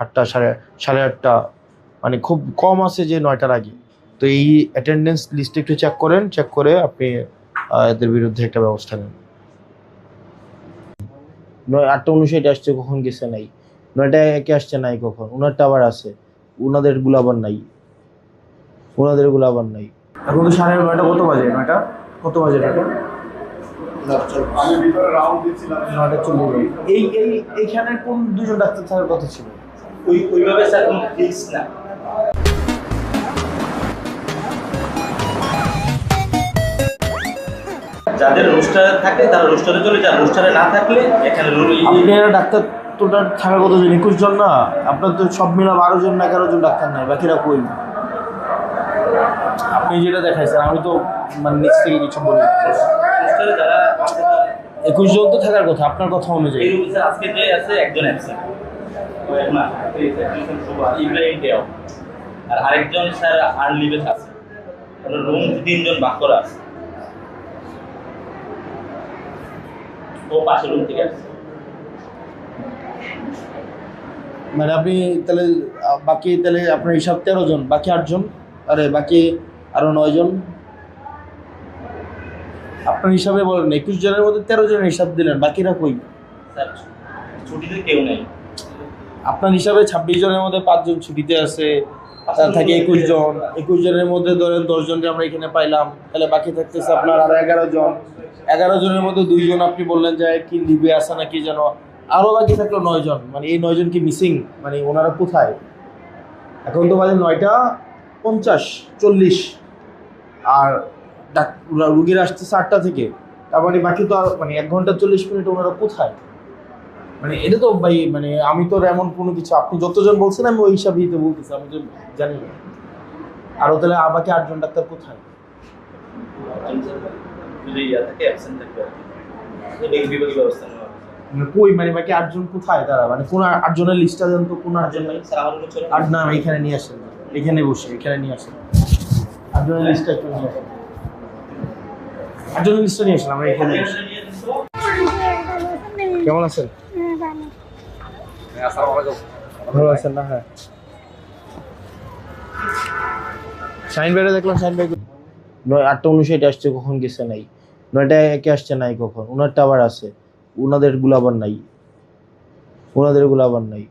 8টা সাড়ে 8টা, মানে খুব কম আছে যে 9টার আগে। তো এই অ্যাটেন্ডেন্স লিস্ট একটু চেক করেন, চেক করে আপনি এদের বিরুদ্ধে একটা ব্যবস্থা নেন। 8টা 59 আসছে, কখন গেছে নাই। 9টা একে আসছে নাই কখন, ওনারটা আবার আছে, ওনাদের গুলো আবার নাই, ওনাদের গুলো আবার নাই। এখন তো 9:30 কত বাজে? 9টা কত বাজে? আমি ভিতরে রাউন্ড দিচ্ছিলাম। 9টা 40। এইখানে কোন দুজন ডাক্তার থাকার কথা ছিল? ওইভাবে স্যার কোনো ফিক্স না। যাদের রোস্টারে থাকে তারা রোস্টারে চলে যায়, রোস্টারে না থাকলে এখানে আপনারা ডাক্তার টোটাল থাকার কতজন? 21 জন না? আপনার তো সব মিলা 12 জন না 11 জন ডাক্তার নাই, বাকিরা কই? আপনি যেটা দেখাইছেন, আমি তো মানে নিচ থেকে কিছু বলি। রোস্টারে যারা 21 জন তো থাকার কথা আপনার কথা অনুযায়ী। এই রুমে স্যার আজকে যে আছে একজন অ্যাবসেন্ট, না ইব্রাহিম দেও, আর আরেকজন স্যার আর লিভে আছে। রুম 3 জন ভাগ করা আছে, ও পাশের রুম থেকে আসছে। মানে আপনি তাহলে বাকি তাহলে আপনার হিসাব 13 জন, বাকি 8 জন, আরে বাকি আরো 9 জন। আপনার হিসাবে বলেন 21 জনের মধ্যে 13 জনের হিসাব দিলেন, বাকিরা কই? স্যার ছুটিতে কেউ নেই। আপনার হিসাবে 26 জনের মধ্যে 5 জন ছুটিতে আছে, তার থাকে 21 জন। 21 জনের মধ্যে ধরেন 10 জনকে আমরা এখানে পাইলাম, তাহলে বাকি থাকতেছে আপনার আরো 11 জন। 11 জনের মধ্যে 2 জন আপনি বললেন যে কি লিভে আসে না কি যেন, আরো বাকি থাকলো 9 জন। মানে এই 9 জন কি মিসিং? মানে ওনারা কোথায়? এখন তো বাজে 9:50-40, আর রুগীরা আসতেছে 8টা থেকে। তার মানে বাকি তো আর মানে 1 ঘন্টা 40 মিনিট ওনারা কোথায়? মানে এটা তো ভাই, মানে আমি তো এমন কোনো কিছু, আপনি যতজন বলছেন আমি ওই হিসাবেই তো বলতেছি, আমি তো জানি না। আরো তাহলে বাকি 8 জন ডাক্তার কোথায়? যদি ইয়া থাকে অ্যাবসেন্ট থাকবে এই বিভাগীয় ব্যবস্থা নেওয়া হবে। মানে কই, মানে বাকি 8 জন কোথায় তারা? মানে কোন 8 জনের লিস্টটা দেন তো, কোন 8 জন নাই? স্যার আমার কাছে আর না, এখানে নিয়ে আসেন, এখানে বসে এখানে নিয়ে আসেন 8 জনের লিস্টটা একটু নিয়ে আসেন। 8 জনের লিস্টটা নিয়ে আসেন, আমরা এখানে বসি। কেমন আছেন? ভালো আছেন না? হ্যাঁ, শাইন ভাইরা দেখলাম, শাইন ভাই 8টা 59 আসছে, কখন গেছে নাই। 9টা একে আসছে নাই কখন, ওনারটা আবার আছে, ওনাদের গুলো আবার নাই, ওনাদের গুলো আবার নাই।